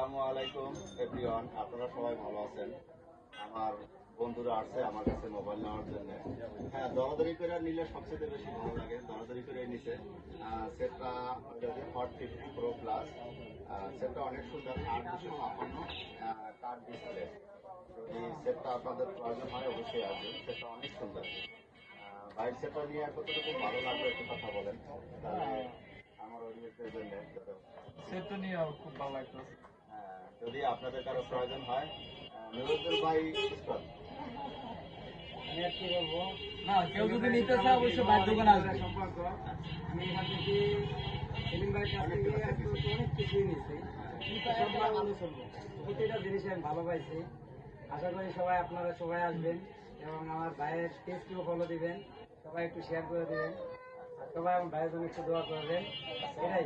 আসসালামু আলাইকুম এভরিওয়ান, আপনারা সবাই ভালো আছেন? আমার বন্ধুরা আসছে আমার কাছে মোবাইল নেওয়ার জন্য। হ্যাঁ, দরাদরি করে নিলে সবচেয়ে বেশি ভালো লাগে, দরাদরি করে নিতে। সেটটা হট 50 প্রো প্লাস। সেটটা অনেক সুন্দর, 8 256 কার্ড ডিসপ্লে। যদি সেটটা আপনাদের প্রয়োজন হয় অবশ্যই আসবেন, সেটটা অনেক সুন্দর। বাইক সেটটা নিয়ে কতটুকু ভালো লাগবে একটু কথা বলেন, তাহলে আমার অডিয়েন্সের জন্য। সেটটা নিয়ে খুব ভালো লাগতেছে। যদি আপনাদের কারো প্রয়োজন হয়, নুরুদ্দিন ভাই ইস্কন। আমি আর কি বলবো, না, কেউ যদি নিতে চায় অবশ্যই ভাইয়ের দোকানে আসবে। সম্পর্ক আমি এখান থেকে সেলিম ভাইয়ের কাছ থেকে অনেক কিছুই নিয়েছি। সব ভালো চলবো, প্রতিটা জিনিস আমি ভালো পাইছি। আশা করি সবাই আপনারা সবাই আসবেন এবং আমার ভাইয়ের পেজটিও ফলো দিবেন, সবাই একটু শেয়ার করে দিবেন, আর সবাই আমার ভাইয়ের জন্য একটু দোয়া করবেন। এটাই